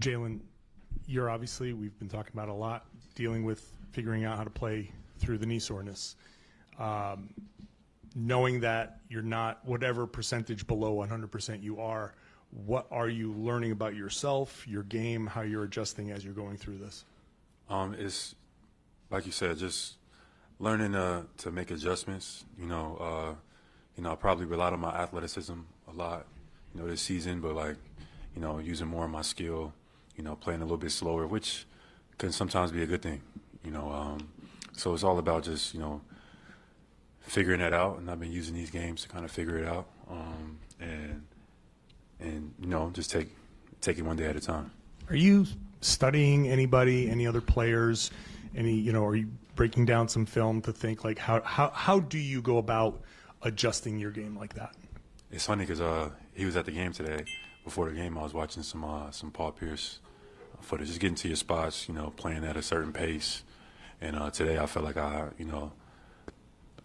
Jaylen, you're obviously, we've been talking about a lot, dealing with figuring out how to play through the knee soreness. Knowing that you're not whatever percentage below 100% you are, what are you learning about yourself, your game, how you're adjusting as you're going through this? It's like you said, just learning to make adjustments. I probably relied on my athleticism a lot, this season, but using more of my skill, playing a little bit slower, which can sometimes be a good thing, So it's all about just, figuring that out, and I've been using these games to kind of figure it out, and just take it one day at a time. Are you studying anybody, any other players, are you breaking down some film to think how do you go about adjusting your game like that? It's funny because he was at the game today. Before the game, I was watching some Paul Pierce footage, just getting to your spots, playing at a certain pace. And today I felt like I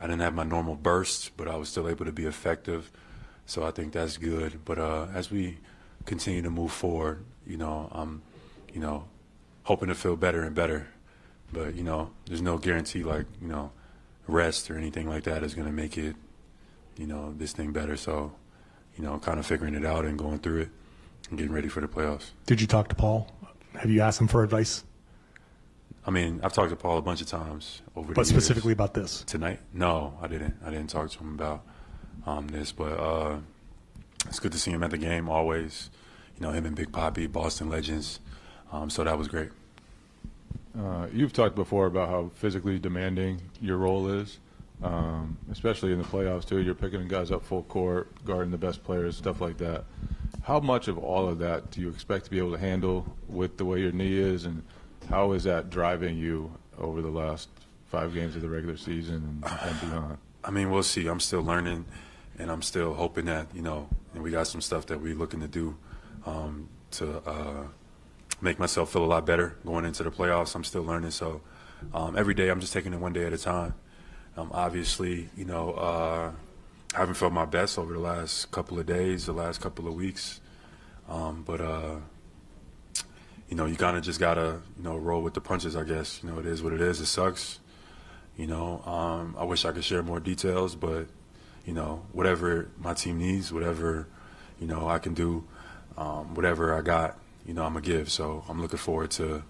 didn't have my normal burst, but I was still able to be effective. So I think that's good. But as we continue to move forward, I'm, hoping to feel better and better. But, there's no guarantee rest or anything like that is going to make it, this thing better. So, kind of figuring it out and going through it and getting ready for the playoffs. Did you talk to Paul? Have you asked him for advice? I mean, I've talked to Paul a bunch of times over the years. But specifically about this? Tonight? No, I didn't. I didn't talk to him about this. But it's good to see him at the game always. Him and Big Poppy, Boston legends. So that was great. You've talked before about how physically demanding your role is, especially in the playoffs too. You're picking guys up full court, guarding the best players, stuff like that. How much of all of that do you expect to be able to handle with the way your knee is, and how is that driving you over the last 5 games of the regular season and beyond? I mean, we'll see. I'm still learning, and I'm still hoping that, and we got some stuff that we're looking to do to make myself feel a lot better going into the playoffs. I'm still learning, so every day I'm just taking it one day at a time. Obviously, I haven't felt my best over the last couple of days, the last couple of weeks, but you kind of just gotta, roll with the punches, I guess. It is what it is. It sucks. I wish I could share more details, but, whatever my team needs, whatever, I can do, whatever I got, I'm gonna give. So I'm looking forward to,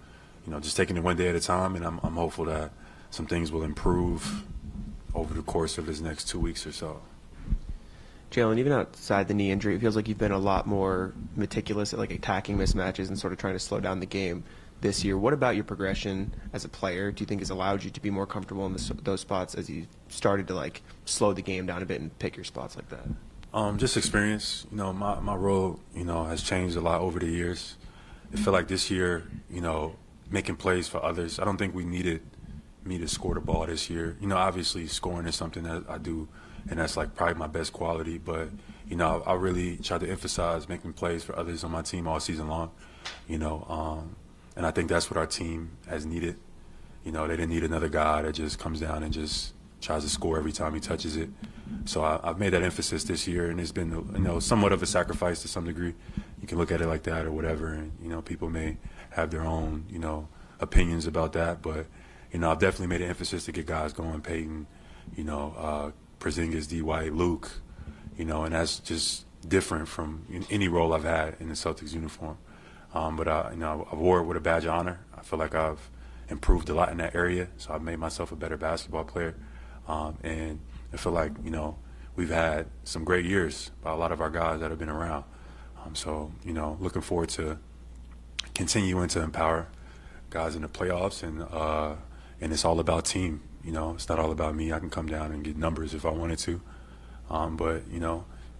just taking it one day at a time, and I'm hopeful that some things will improve over the course of this next 2 weeks or so. Jaylen, even outside the knee injury, it feels like you've been a lot more meticulous at attacking mismatches and sort of trying to slow down the game this year. What about your progression as a player do you think has allowed you to be more comfortable in those spots as you started to slow the game down a bit and pick your spots like that? Just experience. My role, has changed a lot over the years. I feel like this year, making plays for others. I don't think we needed me to score the ball this year. Obviously scoring is something that I do, and that's probably my best quality. But, I really tried to emphasize making plays for others on my team all season long, and I think that's what our team has needed. They didn't need another guy that just comes down and just tries to score every time he touches it. So I've made that emphasis this year, and it's been, somewhat of a sacrifice to some degree. You can look at it like that or whatever, and, people may have their own, opinions about that. But, I've definitely made an emphasis to get guys going, Peyton, Porzingis, D. White, Luke, and that's just different from any role I've had in the Celtics uniform. But I wore it with a badge of honor. I feel like I've improved a lot in that area, so I've made myself a better basketball player. And I feel like, we've had some great years by a lot of our guys that have been around. So, looking forward to continuing to empower guys in the playoffs, and it's all about team. It's not all about me. I can come down and get numbers if I wanted to. But,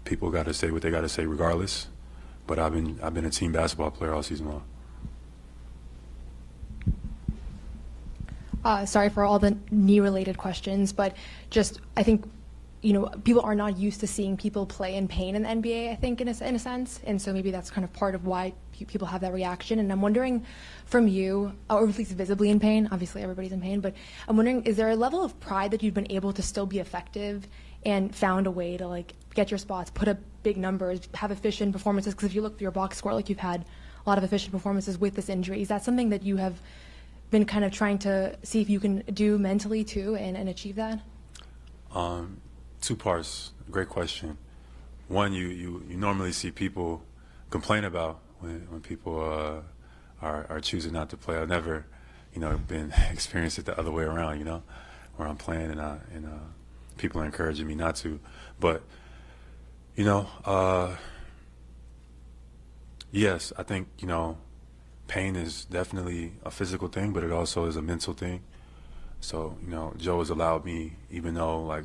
people got to say what they got to say regardless. But I've been a team basketball player all season long. Sorry for all the knee-related questions, but I think, people are not used to seeing people play in pain in the NBA, I think, in a sense, and so maybe that's kind of part of why people have that reaction. And I'm wondering from you, or at least visibly in pain, obviously everybody's in pain, but I'm wondering, is there a level of pride that you've been able to still be effective and found a way to get your spots, put up big numbers, have efficient performances? Because if you look through your box score, you've had a lot of efficient performances with this injury. Is that something that you have been kind of trying to see if you can do mentally too and achieve that? Two parts. Great question. One, you normally see people complain about when people are choosing not to play. I've never, been experienced it the other way around. Where I'm playing and people are encouraging me not to. But yes, I think pain is definitely a physical thing, but it also is a mental thing. So, Joe has allowed me, even though,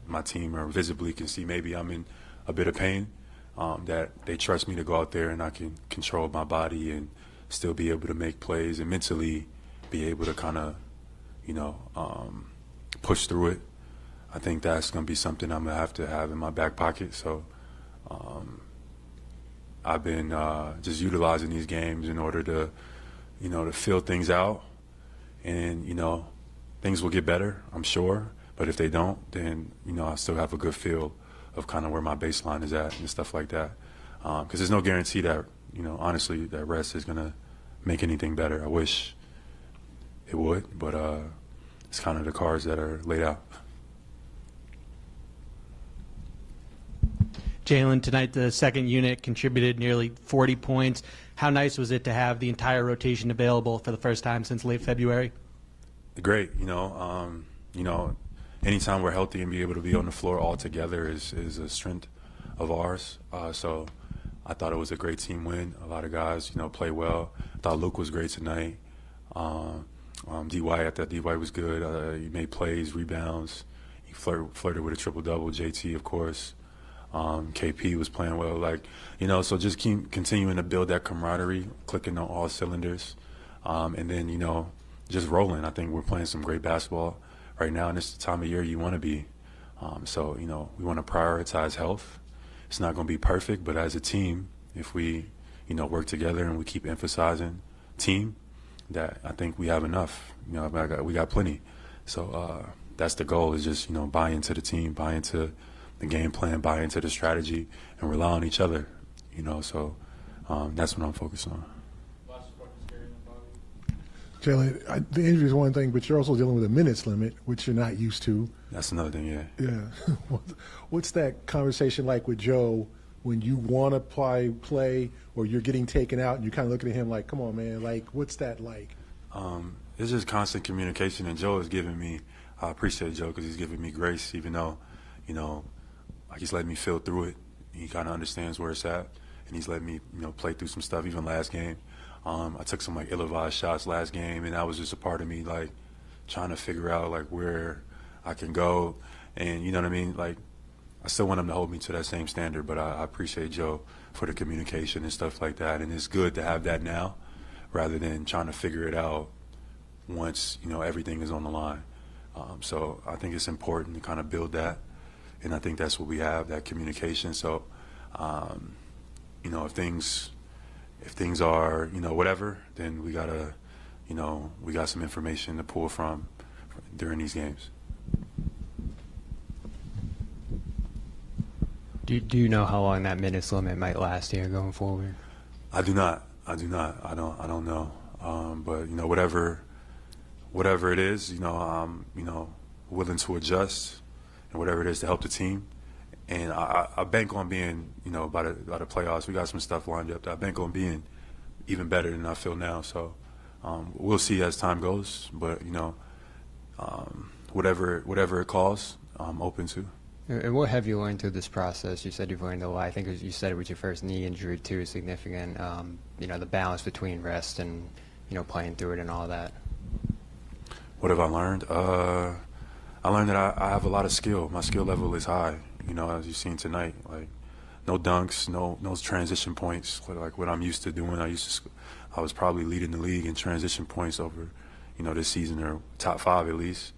my team or visibly can see maybe I'm in a bit of pain, that they trust me to go out there and I can control my body and still be able to make plays and mentally be able to kind of, push through it. I think that's going to be something I'm going to have in my back pocket. So I've been just utilizing these games in order to, to fill things out. And, things will get better, I'm sure. But if they don't, then, I still have a good feel of kind of where my baseline is at and stuff like that. Because there's no guarantee that, honestly, that rest is going to make anything better. I wish it would, but it's kind of the cards that are laid out. Jaylen, tonight the second unit contributed nearly 40 points. How nice was it to have the entire rotation available for the first time since late February? Great. Anytime we're healthy and be able to be on the floor all together is a strength of ours. So I thought it was a great team win. A lot of guys, play well. I thought Luke was great tonight. D.Y., I thought D.Y. was good. He made plays, rebounds. He flirted with a triple-double. JT, of course. KP was playing well. So just keep continuing to build that camaraderie, clicking on all cylinders. And then, just rolling. I think we're playing some great basketball right now, and it's the time of year you want to be. So, we want to prioritize health. It's not going to be perfect, but as a team, if we, work together and we keep emphasizing team, that I think we have enough. We got plenty. So that's the goal, is just, buy into the team, buy into the game plan, buy into the strategy, and rely on each other. So that's what I'm focused on. Jaylen, the injury is one thing, but you're also dealing with a minutes limit, which you're not used to. That's another thing, yeah. Yeah. What's that conversation like with Joe when you want to play or you're getting taken out and you're kind of looking at him like, come on, man, what's that like? It's just constant communication, and Joe is giving me, I appreciate Joe because he's giving me grace, even though, he's letting me feel through it. He kind of understands where it's at, and he's letting me, play through some stuff, even last game. I took some ill-advised shots last game, and that was just a part of me trying to figure out where I can go, and you know what I mean. I still want him to hold me to that same standard, but I appreciate Joe for the communication and stuff like that, and it's good to have that now, rather than trying to figure it out once everything is on the line. So I think it's important to kind of build that, and I think that's what we have, that communication. So if things are, whatever, then we gotta, we got some information to pull from during these games. Do you know how long that minutes limit might last here going forward? I do not. I don't know. But whatever it is, I'm willing to adjust, and whatever it is to help the team. And I bank on being, by the playoffs, we got some stuff lined up. I bank on being even better than I feel now. So we'll see as time goes. But, whatever it calls, I'm open to. And what have you learned through this process? You said you've learned a lot. I think you said it was your first knee injury, too, significant. The balance between rest and, playing through it and all that. What have I learned? I learned that I have a lot of skill. My skill level is high. As you've seen tonight, no dunks, no transition points, like what I'm used to doing. I was probably leading the league in transition points over, this season, or top 5 at least.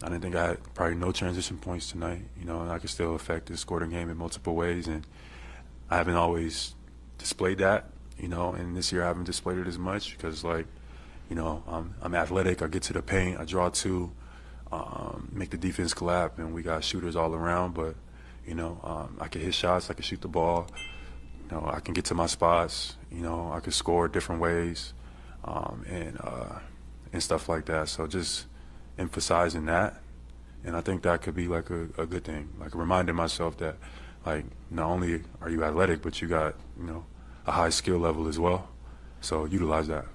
I didn't think I had probably no transition points tonight, and I could still affect the scoring game in multiple ways, and I haven't always displayed that, and this year I haven't displayed it as much because, I'm athletic, I get to the paint, I draw 2, make the defense collapse, and we got shooters all around, but I can hit shots, I can shoot the ball, you know, I can get to my spots. You know, I can score different ways, and stuff like that. So just emphasizing that, and I think that could be like a good thing. Like reminding myself that, like, not only are you athletic, but you got, you know, a high skill level as well. So utilize that.